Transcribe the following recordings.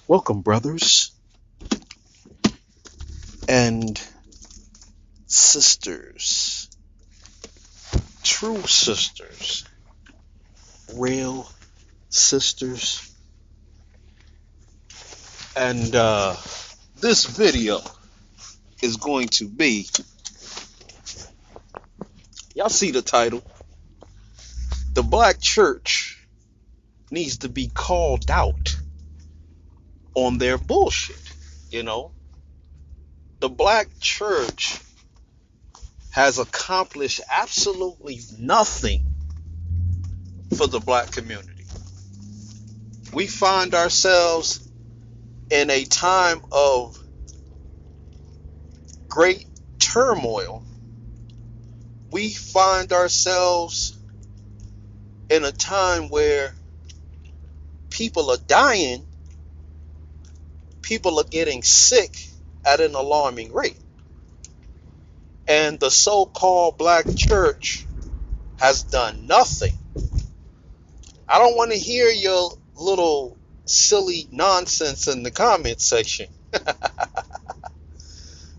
Welcome, brothers and sisters, true sisters, real sisters. And this video is going to be, y'all see the title, The Black Church Needs to Be Called Out on Their Bullshit. The black church has accomplished absolutely nothing for the black community. We find ourselves in a time of great turmoil. We find ourselves in a time where people are dying, people are getting sick at an alarming rate. And the so-called black church has done nothing. I don't want to hear your little silly nonsense in the comment section.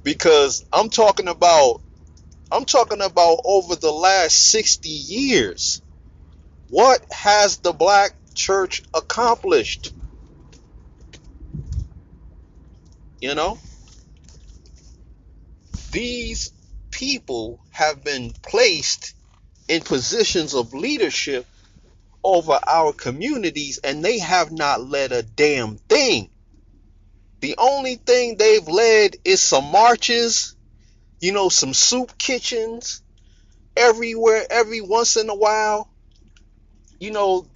Because I'm talking about over the last 60 years. What has the black church accomplished? These people have been placed in positions of leadership over our communities, and they have not led a damn thing. The only thing they've led is some marches, some soup kitchens everywhere. Every once in a while, they'll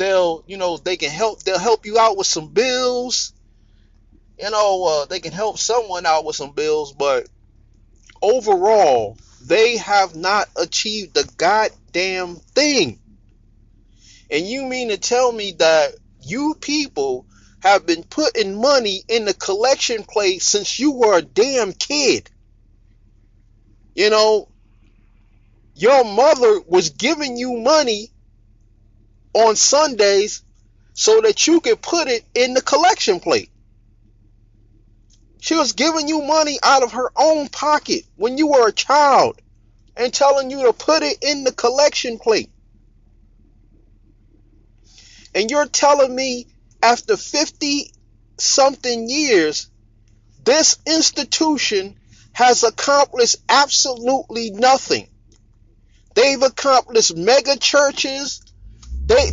help you out with some bills. They can help someone out with some bills, but overall, they have not achieved the goddamn thing. And you mean to tell me that you people have been putting money in the collection plate since you were a damn kid? Your mother was giving you money on Sundays so that you could put it in the collection plate. She was giving you money out of her own pocket when you were a child and telling you to put it in the collection plate. And you're telling me after 50 something years, this institution has accomplished absolutely nothing. They've accomplished mega churches. They've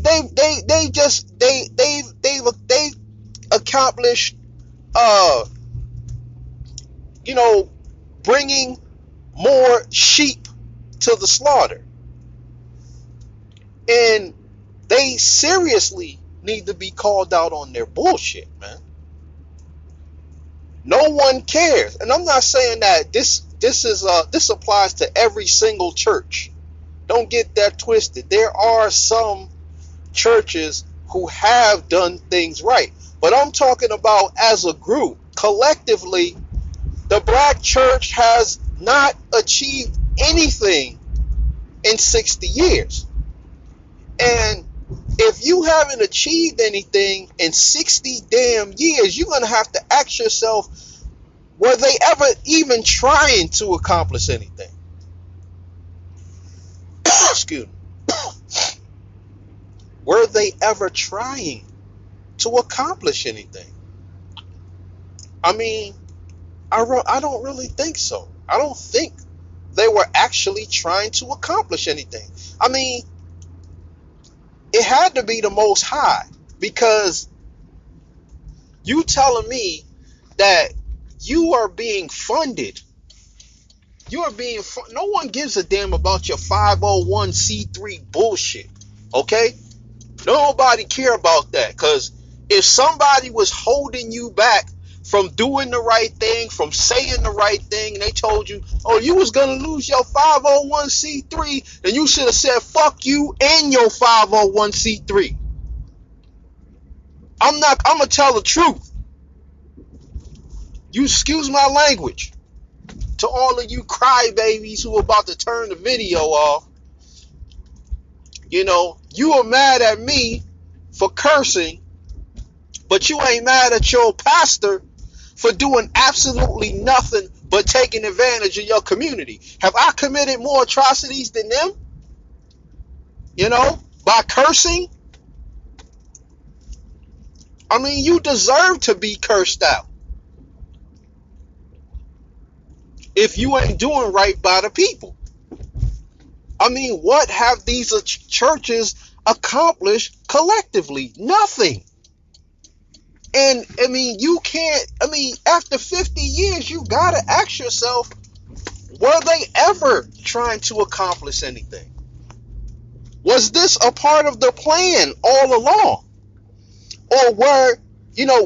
accomplished bringing more sheep to the slaughter. And they seriously need to be called out on their bullshit, man. No one cares. And I'm not saying that this applies to every single church. Don't get that twisted. There are some churches who have done things right. But I'm talking about as a group, collectively, the black church has not achieved anything in 60 years. And if you haven't achieved anything in 60 damn years, you're going to have to ask yourself, were they ever even trying to accomplish anything? Excuse me. Were they ever trying to accomplish anything? I mean, I don't really think so. I don't think they were actually trying to accomplish anything. I mean, it had to be the Most High, because you telling me that you are being funded. No one gives a damn about your 501c3 bullshit, okay? Nobody care about that, because if somebody was holding you back from doing the right thing, from saying the right thing, and they told you, oh, you was going to lose your 501c3, then you should have said, fuck you and your 501c3. I'm going to tell the truth. You excuse my language. To all of you crybabies who are about to turn the video off, you are mad at me for cursing, But you ain't mad at your pastor for doing absolutely nothing but taking advantage of your community. Have I committed more atrocities than them? By cursing? I mean, you deserve to be cursed out if you ain't doing right by the people. I mean, what have these churches accomplished collectively? Nothing. And I mean, after 50 years, you gotta ask yourself, were they ever trying to accomplish anything? Was this a part of the plan all along? Or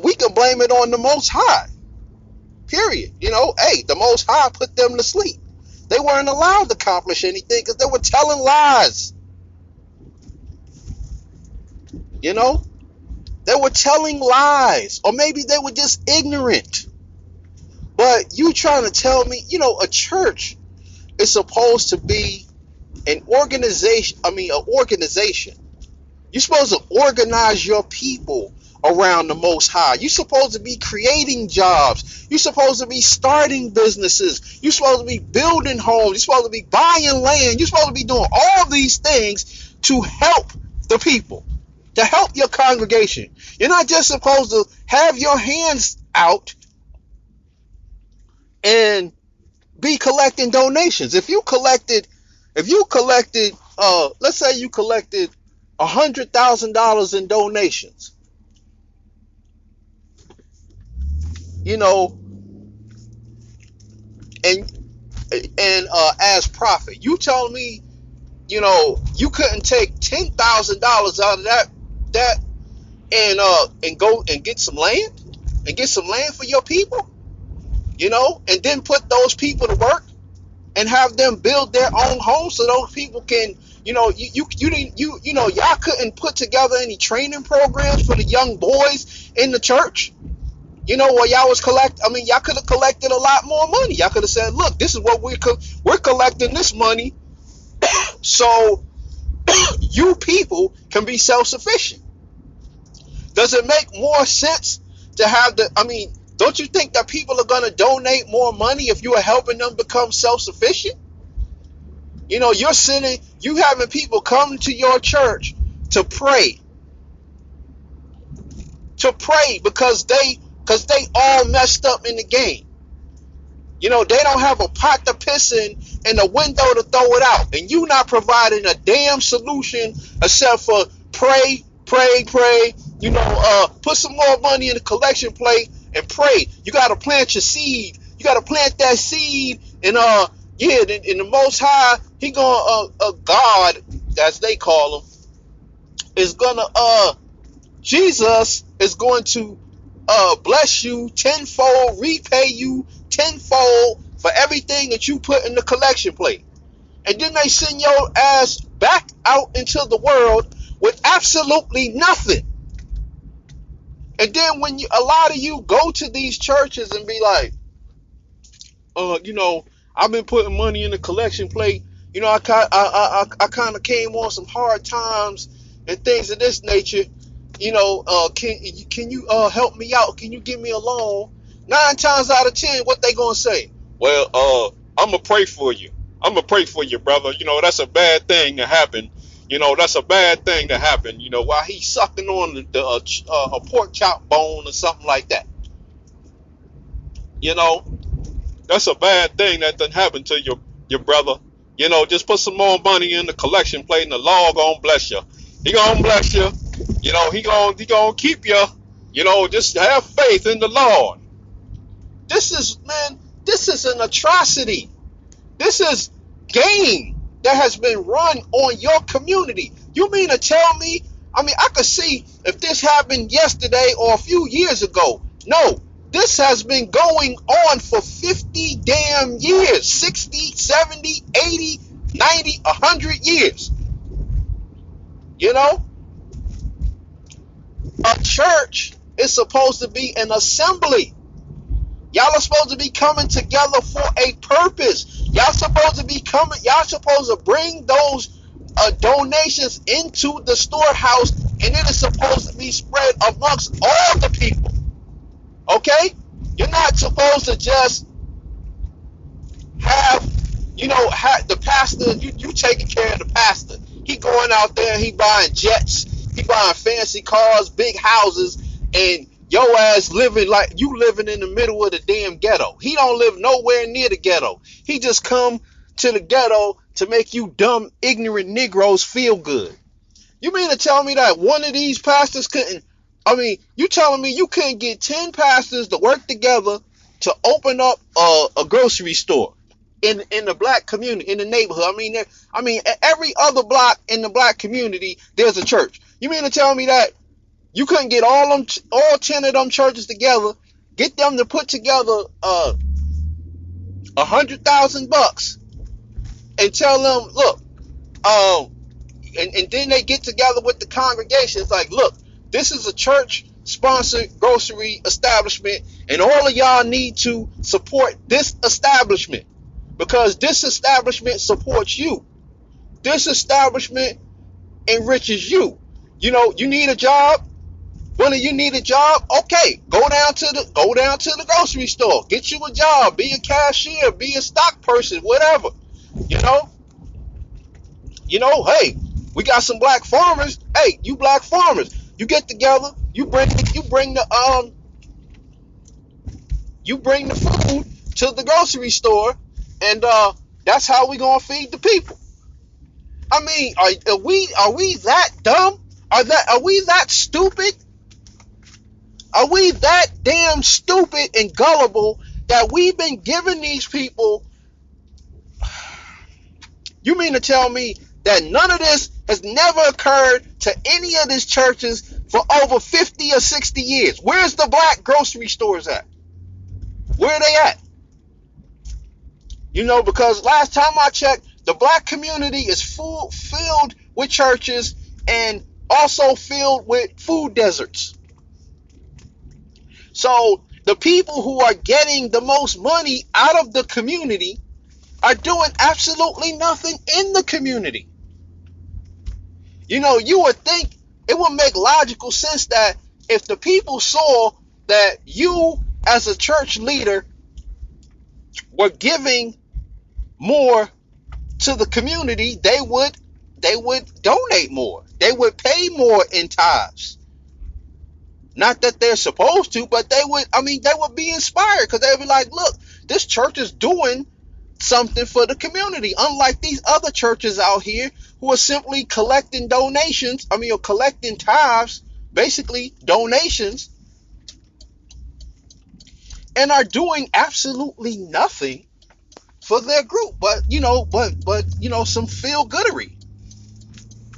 we can blame it on the Most High. Period. Hey, the Most High put them to sleep. They weren't allowed to accomplish anything because they were telling lies. They were telling lies. Or maybe they were just ignorant. But you trying to tell me, a church is supposed to be an organization. You're supposed to organize your people around the Most High. You're supposed to be creating jobs. You're supposed to be starting businesses. You're supposed to be building homes. You're supposed to be buying land. You're supposed to be doing all these things to help the people, to help your congregation. You're not just supposed to have your hands out and be collecting donations. If you collected, let's say you collected $100,000 in donations, and as profit, you telling me, you couldn't take $10,000 out of that and go and get some land for your people, and then put those people to work and have them build their own homes so those people can, y'all couldn't put together any training programs for the young boys in the church, where y'all was y'all could have collected a lot more money. Y'all could have said, look, this is what we're collecting this money so you people can be self-sufficient. Does it make more sense to have don't you think that people are going to donate more money if you are helping them become self-sufficient? You having people come to your church to pray because they all messed up in the game. They don't have a pot to piss in and a window to throw it out. And you not providing a damn solution except for pray, put some more money in the collection plate and pray. You got to plant your seed. You got to plant that seed and in the Most High, he gonna God, as they call him, is gonna Jesus is going to bless you tenfold, repay you tenfold for everything that you put in the collection plate. And then they send your ass back out into the world with absolutely nothing. And then when a lot of you go to these churches and be like, I've been putting money in the collection plate. I kind of came on some hard times and things of this nature. Can you help me out? Can you give me a loan? 9 times out of 10, what they gonna say? Well, I'm gonna pray for you. I'm gonna pray for you, brother. That's a bad thing to happen. That's a bad thing to happen. While he's sucking on a pork chop bone or something like that. That's a bad thing that done happened to your brother. Just put some more money in the collection plate and the Lord gonna bless you. He gonna bless you. He gonna keep you. Just have faith in the Lord. This is an atrocity. This is game that has been run on your community. You mean to tell me? I could see if this happened yesterday or a few years ago. No, this has been going on for 50 damn years, 60, 70, 80, 90, 100 years. A church is supposed to be an assembly. Y'all are supposed to be coming together for a purpose. Y'all supposed to bring those donations into the storehouse, and it is supposed to be spread amongst all the people. Okay? You're not supposed to just have, have the pastor, you taking care of the pastor. He going out there, he buying jets, he buying fancy cars, big houses, and your ass living in the middle of the damn ghetto. He don't live nowhere near the ghetto. He just come to the ghetto to make you dumb, ignorant Negroes feel good. You mean to tell me that one of these pastors couldn't, you telling me you couldn't get 10 pastors to work together to open up a grocery store in the black community, in the neighborhood? Every other block in the black community, there's a church. You mean to tell me that you couldn't get all 10 of them churches together, get them to put together $100,000 and tell them, look, and then they get together with the congregation. It's like, look, this is a church sponsored grocery establishment, and all of y'all need to support this establishment because this establishment supports you. This establishment enriches you. You need a job. When you need a job, okay, go down to the grocery store, get you a job, be a cashier, be a stock person, whatever. Hey, we got some black farmers. Hey, you black farmers, you get together, you bring the food to the grocery store, and that's how we gonna feed the people. Are we that dumb? Are we that stupid? Are we that damn stupid and gullible that we've been giving these people? You mean to tell me that none of this has never occurred to any of these churches for over 50 or 60 years? Where's the black grocery stores at? Where are they at? Because last time I checked, the black community is filled with churches and also filled with food deserts. So the people who are getting the most money out of the community are doing absolutely nothing in the community. You would think it would make logical sense that if the people saw that you as a church leader were giving more to the community, they would donate more. They would pay more in tithes. Not that they're supposed to, but they would be inspired because they'd be like, look, this church is doing something for the community, unlike these other churches out here who are simply collecting donations, or collecting tithes, basically donations, and are doing absolutely nothing for their group, but some feel-goodery.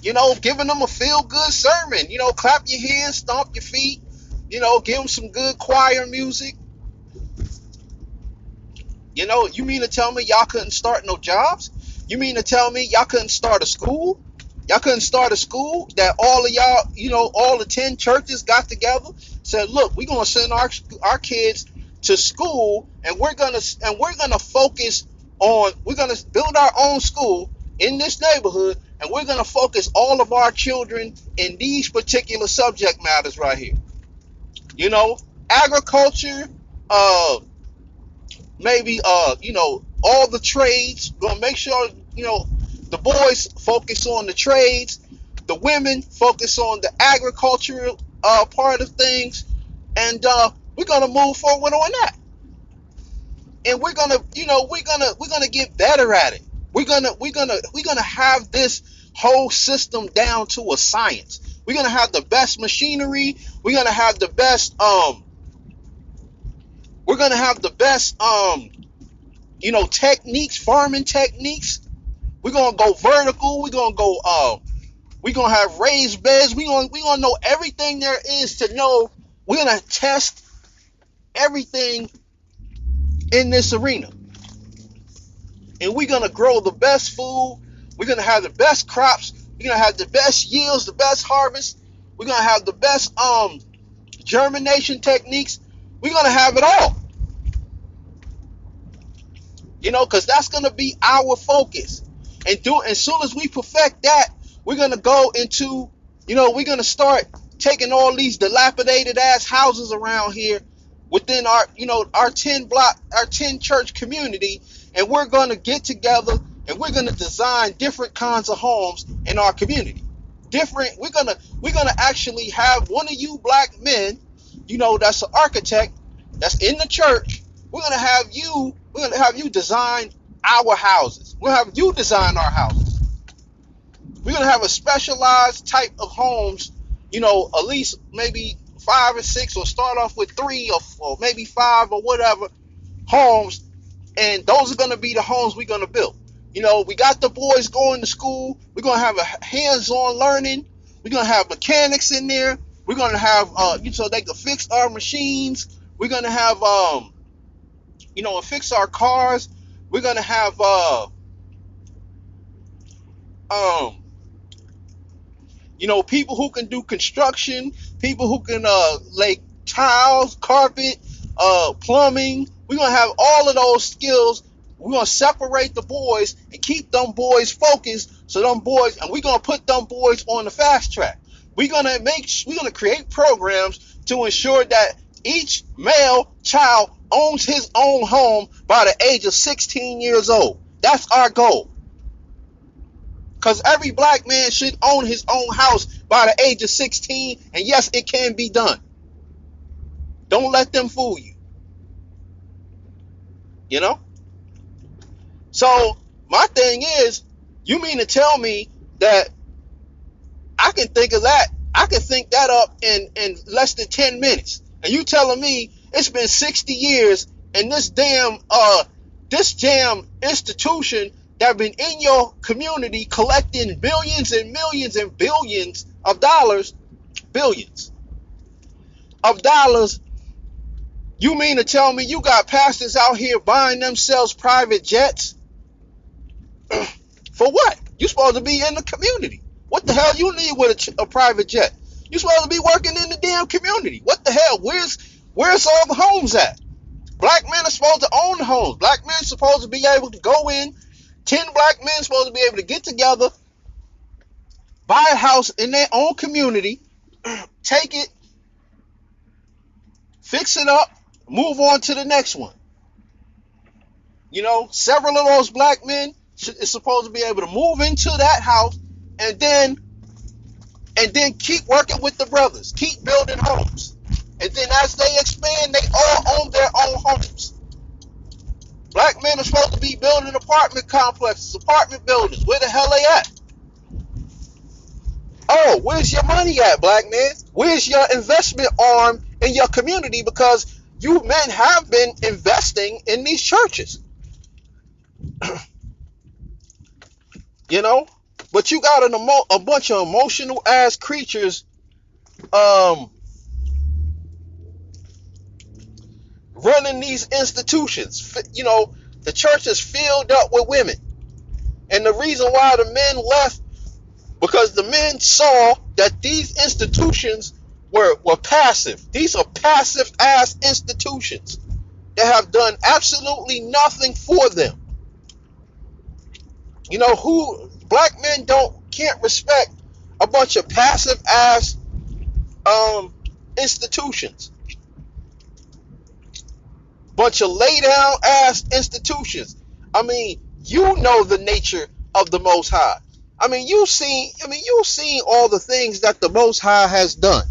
Giving them a feel-good sermon, clap your hands, stomp your feet, give them some good choir music. You mean to tell me y'all couldn't start no jobs? You mean to tell me y'all couldn't start a school? Y'all couldn't start a school that all of y'all, all the 10 churches got together, said, look, we're gonna send our kids to school, and we're gonna focus on, we're gonna build our own school in this neighborhood, and we're gonna focus all of our children in these particular subject matters right here. Agriculture, maybe all the trades. Gonna make sure the boys focus on the trades, the women focus on the agricultural part of things, and we're gonna move forward on that. And we're gonna get better at it. We're gonna have this whole system down to a science. We're gonna have the best machinery. We're gonna have the best techniques, farming techniques. We're gonna go vertical. We're gonna have raised beds. We're gonna know everything there is to know. We're gonna test everything in this arena, and we're gonna grow the best food. We're gonna have the best crops. We're gonna have the best yields, the best harvest. We're gonna have the best germination techniques. We're gonna have it all. Because that's gonna be our focus. And as soon as we perfect that, we're gonna go into, we're gonna start taking all these dilapidated ass houses around here, within our 10 church community, and we're going to get together and we're going to design different kinds of homes in our community. We're going to actually have one of you black men, that's an architect, that's in the church. We're going to have you design our houses. We'll have you design our houses. We're going to have a specialized type of homes, at least maybe 5 or 6, or start off with 3 or maybe 5 or whatever homes. And those are going to be the homes we're going to build. We got the boys going to school. We're going to have a hands-on learning. We're going to have mechanics in there. We're going to have, so they can fix our machines. We're going to have, fix our cars. We're going to have, people who can do construction, people who can lay tiles, carpet, plumbing. We're going to have all of those skills. We're going to separate the boys and keep them boys focused, and we're going to put them boys on the fast track. We're going to create programs to ensure that each male child owns his own home by the age of 16 years old. That's our goal. Because every black man should own his own house by the age of 16. And yes, it can be done. Don't let them fool you. So my thing is, you mean to tell me that I can think that up in less than 10 minutes. And you telling me it's been 60 years and this damn institution that been in your community collecting billions and millions and billions of dollars, you mean to tell me you got pastors out here buying themselves private jets? For what? You're supposed to be in the community. What the hell you need with a private jet? You're supposed to be working in the damn community. What the hell? Where's all the homes at? Black men are supposed to own the homes. Black men are supposed to be able to go in. 10 black men are supposed to be able to get together, buy a house in their own community, take it, fix it up, move on to the next one. Several of those black men is supposed to be able to move into that house and then keep working with the brothers, keep building homes. And then as they expand, they all own their own homes. Black men are supposed to be building apartment complexes, apartment buildings. Where the hell they at? Oh, where's your money at, black man? Where's your investment arm in your community? Because you men have been investing in these churches. But you got a bunch of emotional ass creatures running these institutions. The church is filled up with women. And the reason why the men left, because the men saw that these institutions were passive. These are passive ass institutions that have done absolutely nothing for them. Black men can't respect a bunch of passive ass institutions. Bunch of lay down ass institutions. You know the nature of the Most High. You've seen all the things that the Most High has done.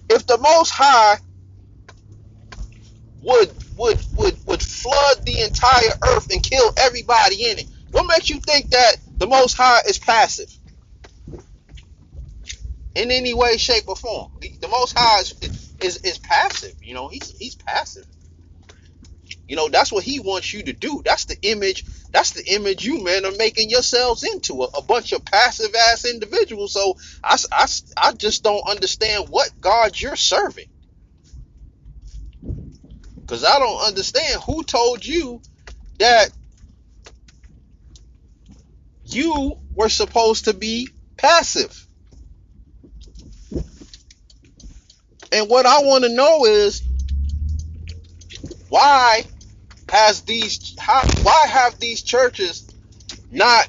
If the Most High would flood the entire earth and kill everybody in it, what makes you think that the Most High is passive in any way, shape, or form? The Most High is passive. He's passive. That's what he wants you to do. That's the image you men are making yourselves into, a bunch of passive ass individuals. So I just don't understand what God you're serving. Because I don't understand who told you that you were supposed to be passive. And what I want to know is, why have these churches not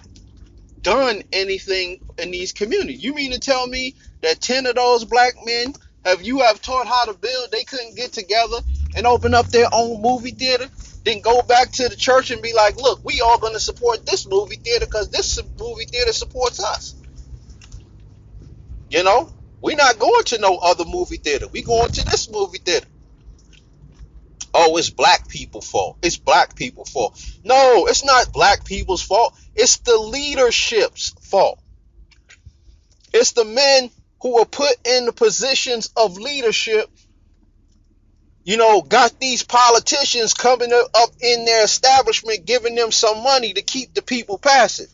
done anything in these communities? You mean to tell me that 10 of those black men Have you have taught how to build? They couldn't get together and open up their own movie theater, then go back to the church and be like, look, we all going to support this movie theater because this movie theater supports us. You know, we're not going to no other movie theater. We going to this movie theater. Oh, it's black people's fault. It's black people's fault. No, it's not black people's fault. It's the leadership's fault. It's the men who are put in the positions of leadership, you know, got these politicians coming up in their establishment, giving them some money to keep the people passive.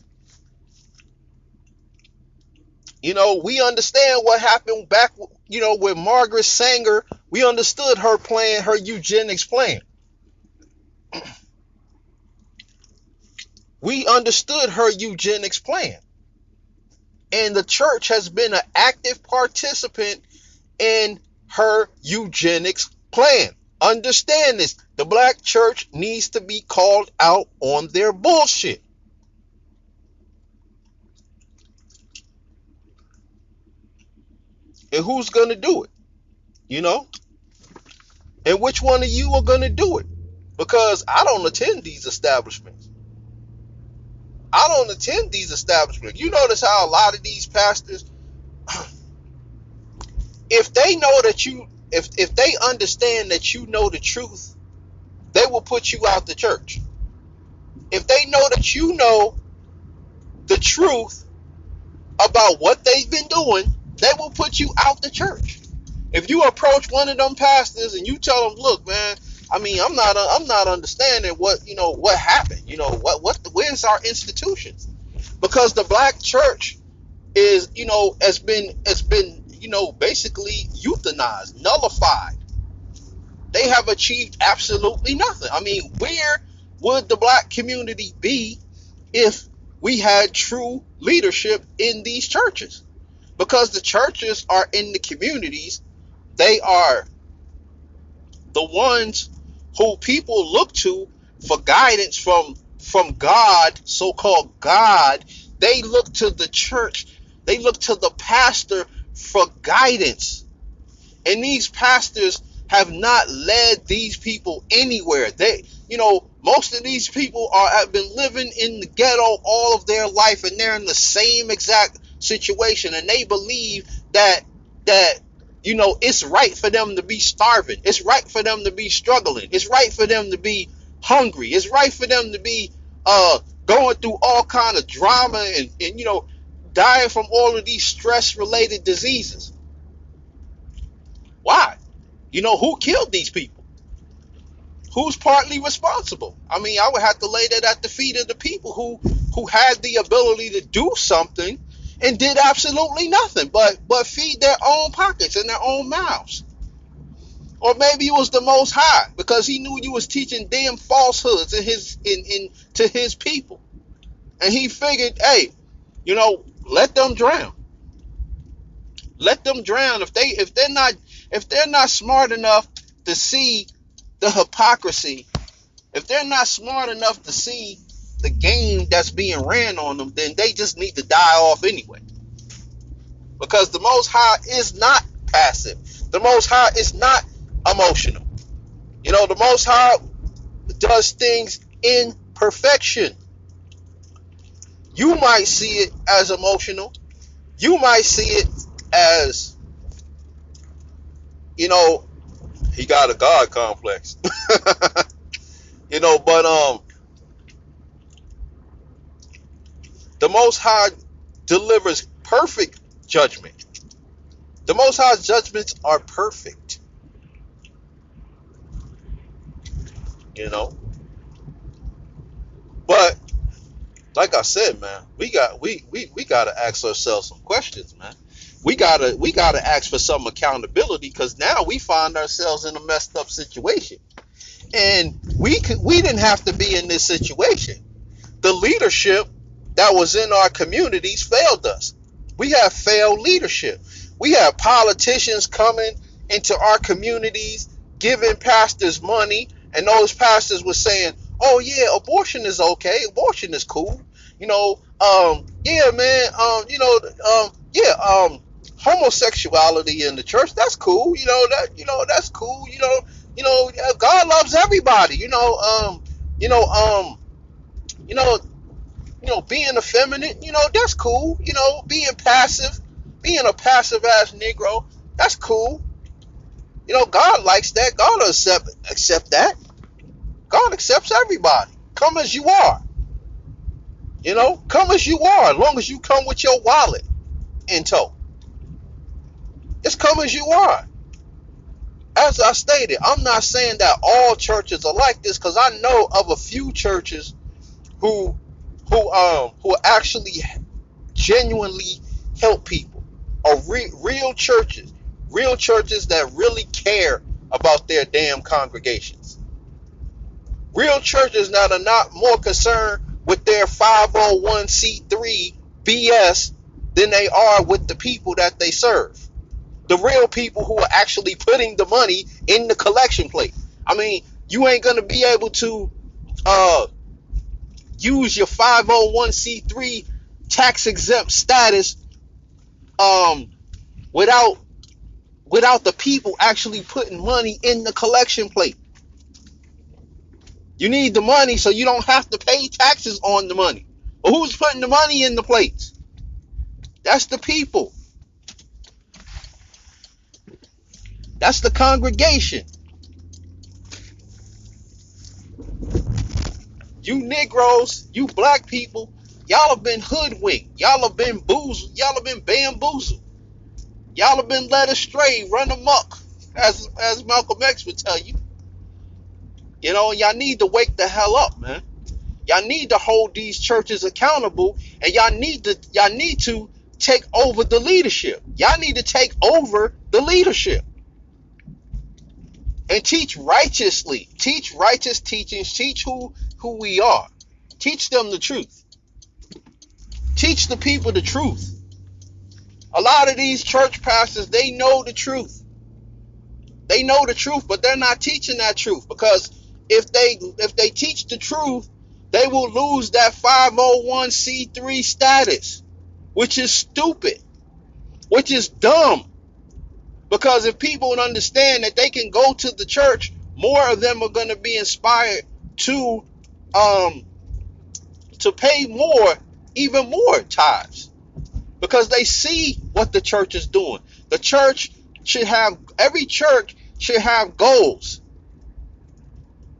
You know, we understand what happened back, you know, with Margaret Sanger. We understood her plan, her eugenics plan. We understood her eugenics plan. And the church has been an active participant in her eugenics plan. Understand this. The black church needs to be called out on their bullshit. And who's going to do it? You know? And which one of you are going to do it? Because I don't attend these establishments. I don't attend these establishments. You notice how a lot of these pastors, if they know that you, if they understand that you know the truth, they will put you out the church. If they know that you know the truth about what they've been doing, they will put you out the church. If you approach one of them pastors and you tell them, look, man, I mean, I'm not understanding what, you know, what happened. You know, where's our institutions? Because the black church is, you know, has been, you know, basically euthanized, nullified. They have achieved absolutely nothing. I mean, where would the black community be if we had true leadership in these churches? Because the churches are in the communities. They are the ones who people look to for guidance from God, so-called God. They look to the church. They look to the pastor for guidance. And these pastors have not led these people anywhere. They, you know, most of these people have been living in the ghetto all of their life, and they're in the same exact situation, and they believe that you know, it's right for them to be starving. It's right for them to be struggling. It's right for them to be hungry. It's right for them to be going through all kind of drama and you know, dying from all of these stress-related diseases. Why? You know, who killed these people? Who's partly responsible? I mean, I would have to lay that at the feet of the people who had the ability to do something and did absolutely nothing but feed their own pockets and their own mouths. Or maybe it was the Most High, because he knew you was teaching damn falsehoods to his people. And he figured, hey, you know, let them drown. Let them drown. If they're not smart enough to see the hypocrisy, if they're not smart enough to see the game that's being ran on them, then they just need to die off anyway. Because the Most High is not passive. The Most High is not emotional. You know, the Most High does things in perfection. You might see it as emotional. You might see it as, you know, he got a God complex. You know, but the Most High delivers perfect judgment. The Most High's judgments are perfect. You know. But like I said, man, we gotta ask ourselves some questions, man. We gotta ask for some accountability, because now we find ourselves in a messed up situation. And we didn't have to be in this situation. The leadership that was in our communities failed us. We have failed leadership. We have politicians coming into our communities, giving pastors money, and those pastors were saying, oh yeah, abortion is okay, abortion is cool. You know, yeah, man, homosexuality in the church. That's cool. That's cool. God loves everybody. You know, um, you know, being effeminate. That's cool. Being passive, being a passive ass Negro. That's cool. God likes that. God will accept that. God accepts everybody. Come as you are. Come as you are. As long as you come with your wallet in tow. Just come as you are. As I stated, I'm not saying that all churches are like this, because I know of a few churches who who actually genuinely help people. Real churches that really care about their damn congregations. Real churches that are not more concerned with their 501c3 BS than they are with the people that they serve. The real people who are actually putting the money in the collection plate. I mean, you ain't gonna be able to use your 501c3 tax exempt status without the people actually putting money in the collection plate. You need the money so you don't have to pay taxes on the money. But who's putting the money in the plates? That's the people. That's the congregation. You Negroes, you black people, y'all have been hoodwinked. Y'all have been boozled. Y'all have been bamboozled. Y'all have been led astray, run amok, as Malcolm X would tell you. Y'all need to wake the hell up, man. Y'all need to hold these churches accountable, and y'all need to take over the leadership. Y'all need to take over the leadership and teach righteously. Teach righteous teachings. Teach who we are. Teach them the truth. Teach the people the truth. A lot of these church pastors, they know the truth. They know the truth, but they're not teaching that truth, because if they teach the truth, they will lose that 501c3 status, which is stupid, which is dumb. Because if people would understand that they can go to the church, more of them are going to be inspired to pay more, even more tithes, because they see what the church is doing. Every church should have goals.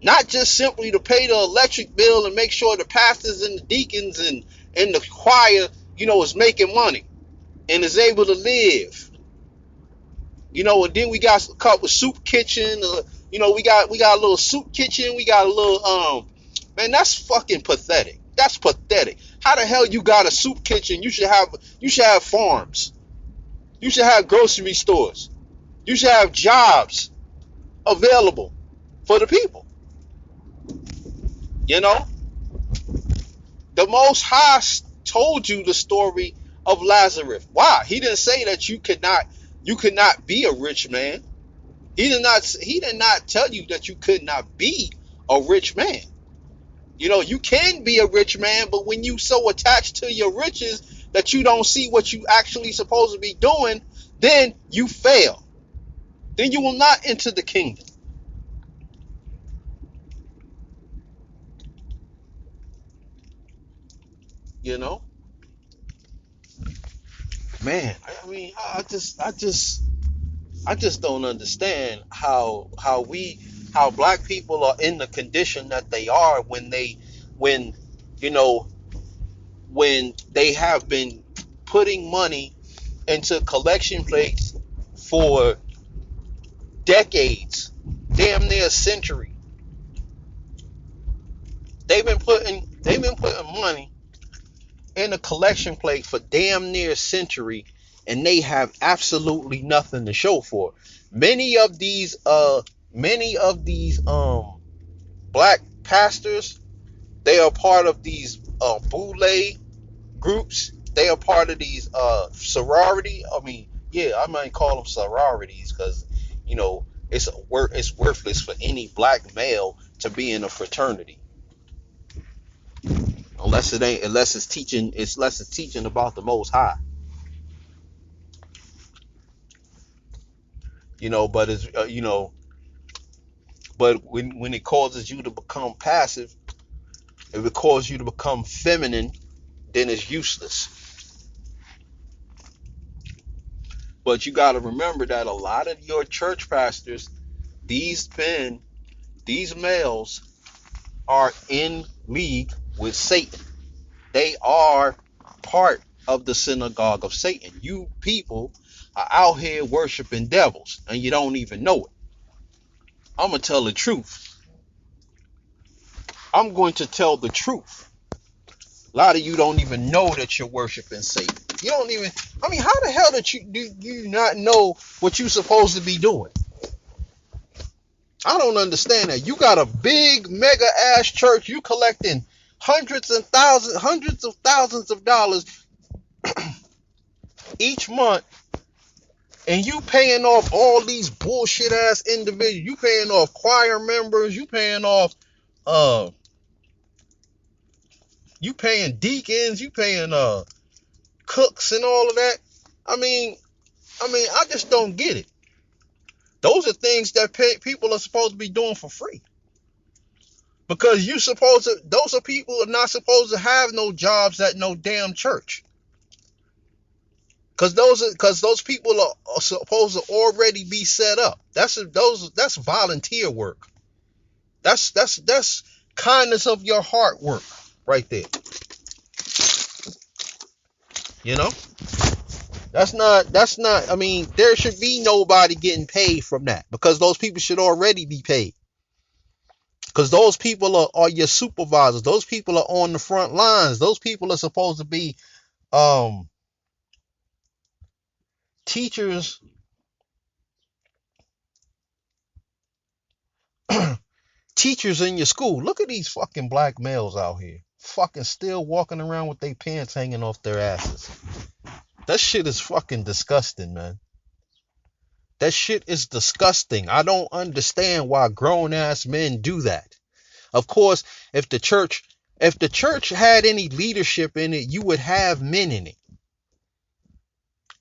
Not just simply to pay the electric bill and make sure the pastors and the deacons and the choir, is making money and is able to live. And then we got a couple soup kitchen. We got a little soup kitchen. We got a little man, that's fucking pathetic. That's pathetic. How the hell you got a soup kitchen? You should have farms. You should have grocery stores. You should have jobs available for the people. The Most High told you the story of Lazarus. Why? He didn't say that you could not be a rich man. He did not tell you that you could not be a rich man. You can be a rich man, but when you so attached to your riches that you don't see what you actually supposed to be doing, then you fail. Then you will not enter the kingdom. Man, I mean, I just don't understand how black people are in the condition that they are when when they have been putting money into collection plates for decades, damn near a century. They've been putting money in a collection plate for damn near a century, and they have absolutely nothing to show for it. Many of these black pastors, they are part of these boule groups. They are part of these sorority. I mean, yeah, I might call them sororities, because it's worthless for any black male to be in a fraternity, unless it's teaching about the Most High. But it's but when it causes you to become passive, if it causes you to become feminine, then it's useless. But you got to remember that a lot of your church pastors, these men, these males, are in league with Satan. They are part of the synagogue of Satan. You people are out here worshiping devils and you don't even know it. I'm going to tell the truth. I'm going to tell the truth. A lot of you don't even know that you're worshiping Satan. You don't even, how the hell do you not know what you're supposed to be doing? I don't understand that. You got a big mega ass church. You collecting hundreds of thousands of dollars each month, and you paying off all these bullshit ass individuals. You paying off choir members. You paying off you paying deacons. You paying cooks and all of that. I just don't get it. Those are things that people are supposed to be doing for free. Because those are people who are not supposed to have no jobs at no damn church. Because those people are supposed to already be set up. That's volunteer work. That's kindness of your heart work right there. That's not, there should be nobody getting paid from that, because those people should already be paid. Because those people are your supervisors. Those people are on the front lines. Those people are supposed to be teachers, teachers in your school. Look at these fucking black males out here, fucking still walking around with their pants hanging off their asses. That shit is fucking disgusting, man. That shit is disgusting. I don't understand why grown ass men do that. Of course, if the church had any leadership in it, you would have men in it.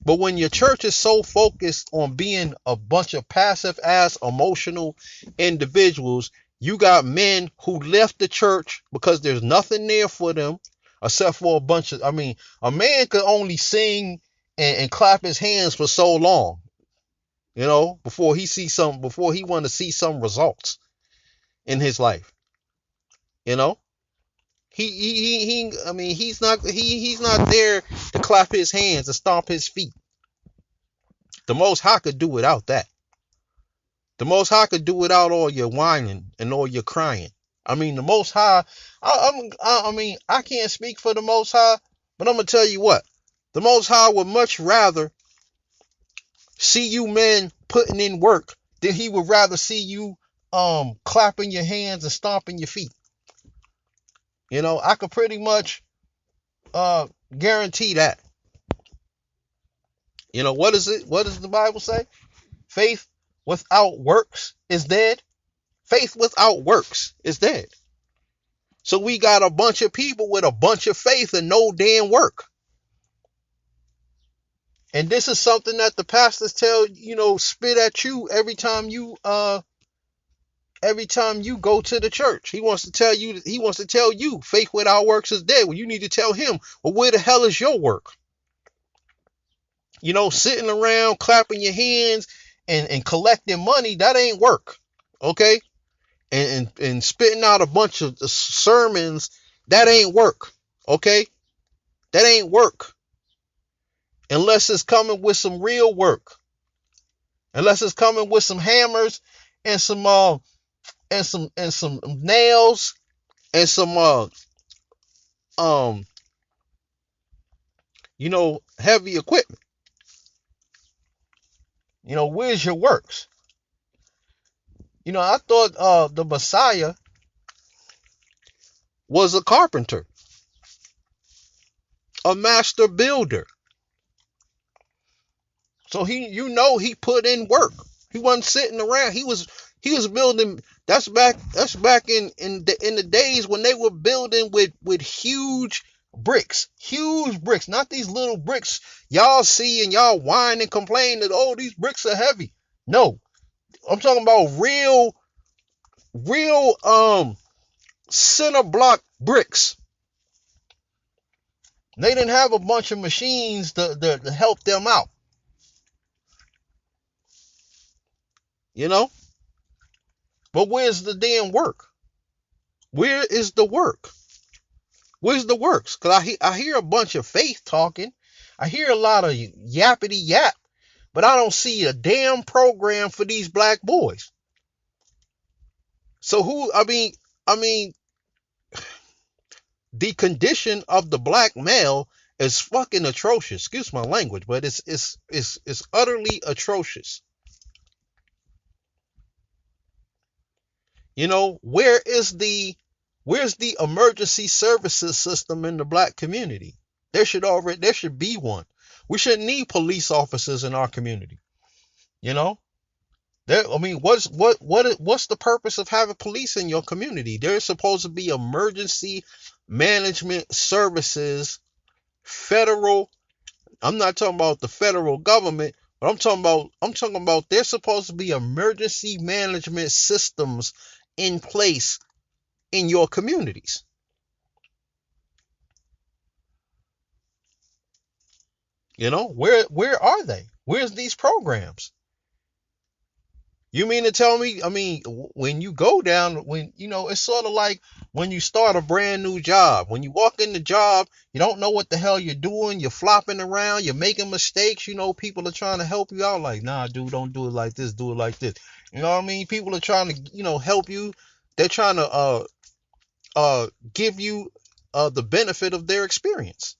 But when your church is so focused on being a bunch of passive ass emotional individuals, you got men who left the church because there's nothing there for them except for a bunch of, a man could only sing and clap his hands for so long, before he want to see some results in his life. He's not there to clap his hands and stomp his feet. The Most High could do without that. The Most High could do without all your whining and all your crying. The Most High, I can't speak for the Most High, but I'm gonna tell you what, the Most High would much rather see you men putting in work than he would rather see you clapping your hands and stomping your feet. I could pretty much guarantee that. What is it? What does the Bible say? Faith without works is dead. Faith without works is dead. So we got a bunch of people with a bunch of faith and no damn work. And this is something that the pastors spit at you every time you go to the church. He wants to tell you faith without works is dead. Well, you need to tell him, well, where the hell is your work? Sitting around clapping your hands and collecting money, that ain't work. Okay? And spitting out a bunch of sermons, that ain't work. Okay? That ain't work. Unless it's coming with some real work. Unless it's coming with some hammers and some nails and some heavy equipment. Where's your works? I thought the Messiah was a carpenter, a master builder. So he put in work. He wasn't sitting around. He was building. That's back in the days when they were building with huge bricks, not these little bricks y'all see and y'all whine and complain that, oh, these bricks are heavy. No, I'm talking about real center block bricks. They didn't have a bunch of machines to help them out. You know? But where's the damn work? Where is the work? Where's the works? Because I hear a bunch of faith talking. I hear a lot of yappity yap, but I don't see a damn program for these black boys. So I mean, the condition of the black male is fucking atrocious. Excuse my language, but it's utterly atrocious. You know, where's the emergency services system in the black community? There should be one. We shouldn't need police officers in our community. You know? I mean, what's the purpose of having police in your community? There's supposed to be emergency management services, federal. I'm not talking about the federal government, but I'm talking about there's supposed to be emergency management systems in place in your communities. You know, where are they? Where's these programs? You mean to tell me, I mean, when you go down, when, it's sort of like when you start a brand new job. When you walk in the job, you don't know what the hell you're doing. You're flopping around. You're making mistakes. People are trying to help you out. Like, nah, dude, don't do it like this. Do it like this. You know what I mean? People are trying to, help you. They're trying to give you the benefit of their experience.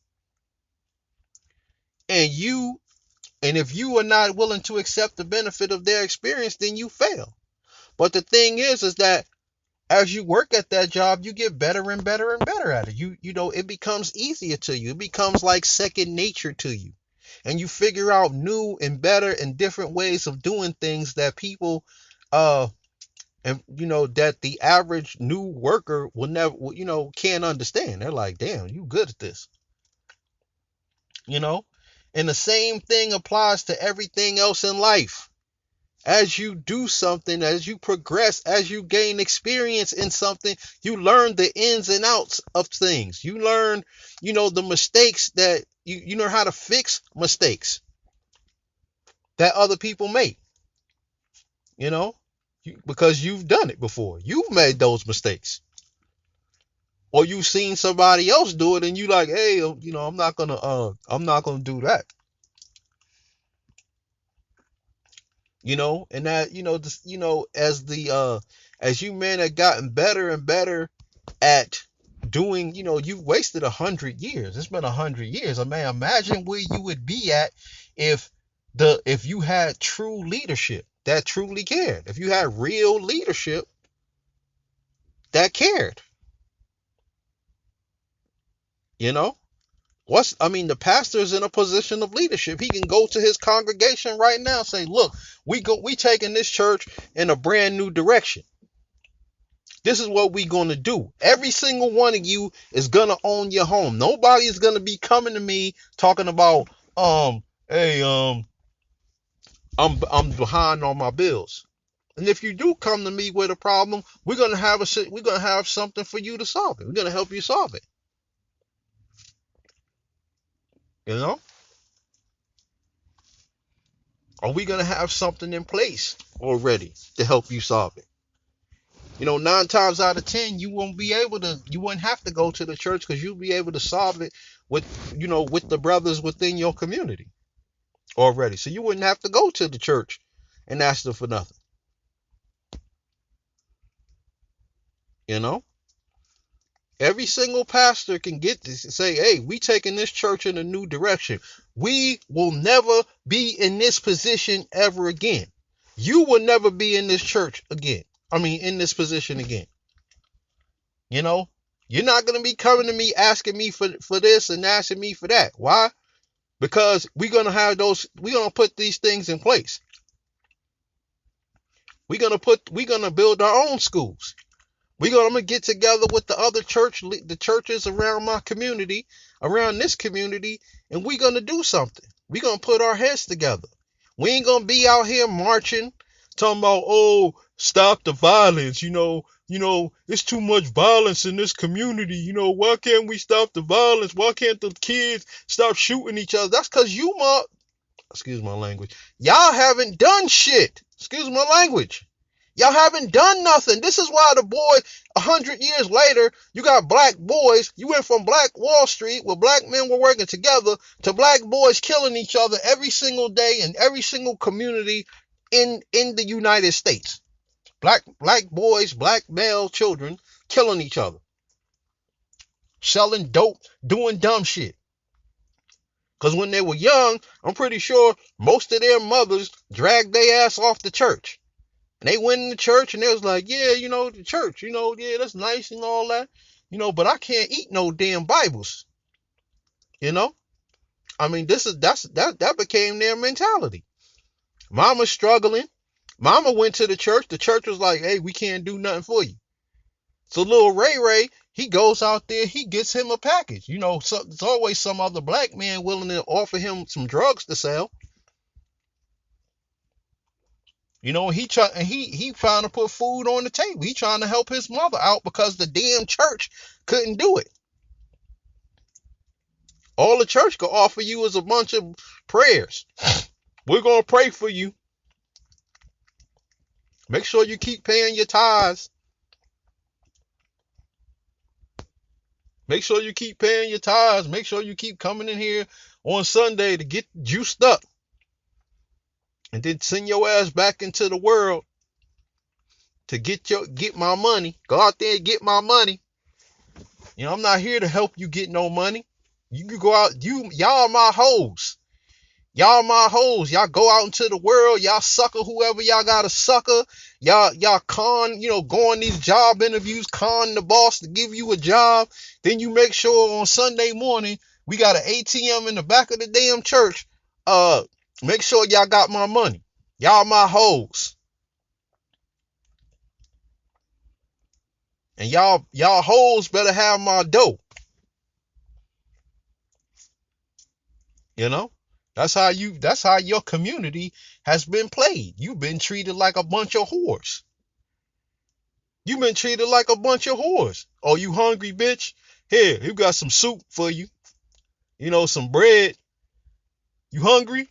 And if you are not willing to accept the benefit of their experience, then you fail. But the thing is that as you work at that job, you get better and better and better at it. It becomes easier to you. It becomes like second nature to you. And you figure out new and better and different ways of doing things that people that the average new worker will never can't understand. They're like, damn, you good at this. you know and the same thing applies to everything else in life. As you do something, as you progress, as you gain experience in something, you learn the ins and outs of things. You learn, the mistakes that you know how to fix mistakes that other people make, you know, because you've done it before. You've made those mistakes. Or you've seen somebody else do it and you like, hey, I'm not gonna do that. And that, as you men have gotten better and better at doing, you've wasted 100 years. It's been 100 years. I mean, imagine where you would be at if you had true leadership that truly cared. If you had real leadership that cared, you know. The pastor is in a position of leadership. He can go to his congregation right now and say, look, we taking this church in a brand new direction. This is what we gonna do. Every single one of you is gonna own your home. Nobody is gonna be coming to me talking about, hey, I'm behind on my bills. And if you do come to me with a problem, we're gonna have something for you to solve it. We're gonna help you solve it. You know? Are we gonna have something in place already to help you solve it? 9 times out of 10, you wouldn't have to go to the church because you'll be able to solve it with the brothers within your community already. So you wouldn't have to go to the church and ask them for nothing. You know, every single pastor can get this and say, hey, we taking this church in a new direction. We will never be in this position ever again. You will never be in this church again. In this position again. You're not going to be coming to me asking me for this and asking me for that. Why? Because we're going to put these things in place. We're going to build our own schools. I'm going to get together with the churches around my community, around this community, and we're going to do something. We're going to put our heads together. We ain't gonna be out here marching, talking about, oh, stop the violence. It's too much violence in this community. Why can't we stop the violence? Why can't the kids stop shooting each other? That's because excuse my language. Y'all haven't done shit. Excuse my language. Y'all haven't done nothing. This is why the boy, 100 years later, you got black boys. You went from Black Wall Street, where black men were working together, to black boys killing each other every single day in every single community in the United States. Black boys, black male children killing each other, selling dope, doing dumb shit. Because when they were young, I'm pretty sure most of their mothers dragged their ass off the church. And they went in the church and they was like, yeah, the church, yeah, that's nice and all that, but I can't eat no damn Bibles. I mean, that became their mentality. Mama's struggling. Mama went to the church. The church was like, hey, we can't do nothing for you. So little Ray, he goes out there, he gets him a package. So there's always some other black man willing to offer him some drugs to sell. He trying to put food on the table. He trying to help his mother out because the damn church couldn't do it. All the church could offer you is a bunch of prayers. We're going to pray for you. Make sure you keep paying your tithes. Make sure you keep paying your tithes. Make sure you keep coming in here on Sunday to get juiced up. And then send your ass back into the world to get my money. Go out there and get my money. I'm not here to help you get no money. You can go out. Y'all my hoes. Y'all my hoes. Y'all go out into the world. Y'all sucker whoever y'all got to sucker. Y'all con, go on these job interviews, con the boss to give you a job. Then you make sure on Sunday morning we got an ATM in the back of the damn church. Make sure y'all got my money. Y'all my hoes. And y'all hoes better have my dough. That's how your community has been played. You've been treated like a bunch of whores. You've been treated like a bunch of whores. Oh, you hungry, bitch? Here, you got some soup for you. Some bread. You hungry?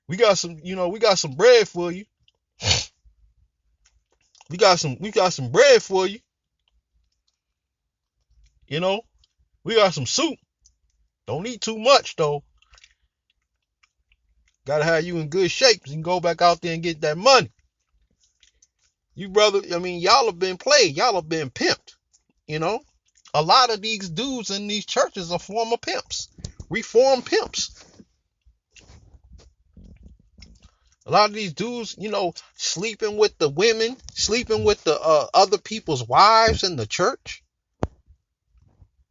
We got some bread for you. We got some bread for you. We got some soup. Don't eat too much though. Gotta have you in good shape so you can go back out there and get that money. You brother, y'all have been played. Y'all have been pimped. A lot of these dudes in these churches are former pimps. Reformed pimps. A lot of these dudes, sleeping with the women, sleeping with the other people's wives in the church.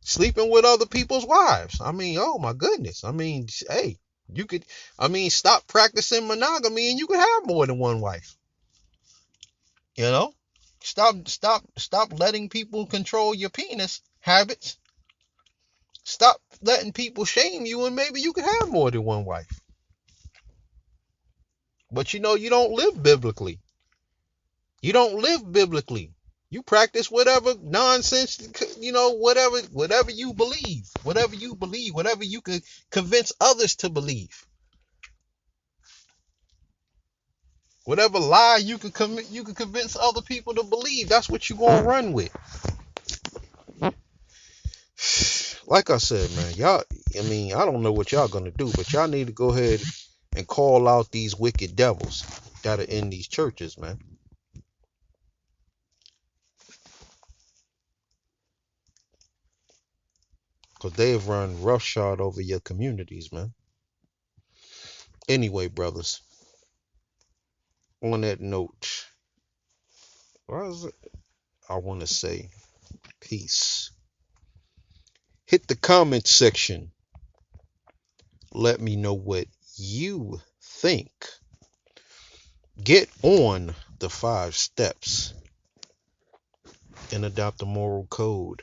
Sleeping with other people's wives. Oh my goodness. Hey, you could, stop practicing monogamy and you could have more than one wife. Stop letting people control your penis habits. Stop letting people shame you and maybe you could have more than one wife. But you don't live biblically. You don't live biblically. You practice whatever nonsense, whatever you believe, whatever you could convince others to believe. Whatever lie you could convince other people to believe, that's what you're going to run with. Like I said, man, y'all, I don't know what y'all going to do, but y'all need to go ahead and call out these wicked devils that are in these churches, man. Because they've run roughshod over your communities, man. Anyway, brothers, on that note, I want to say peace. Hit the comment section. Let me know what you think. Get on the 5 steps and adopt a moral code.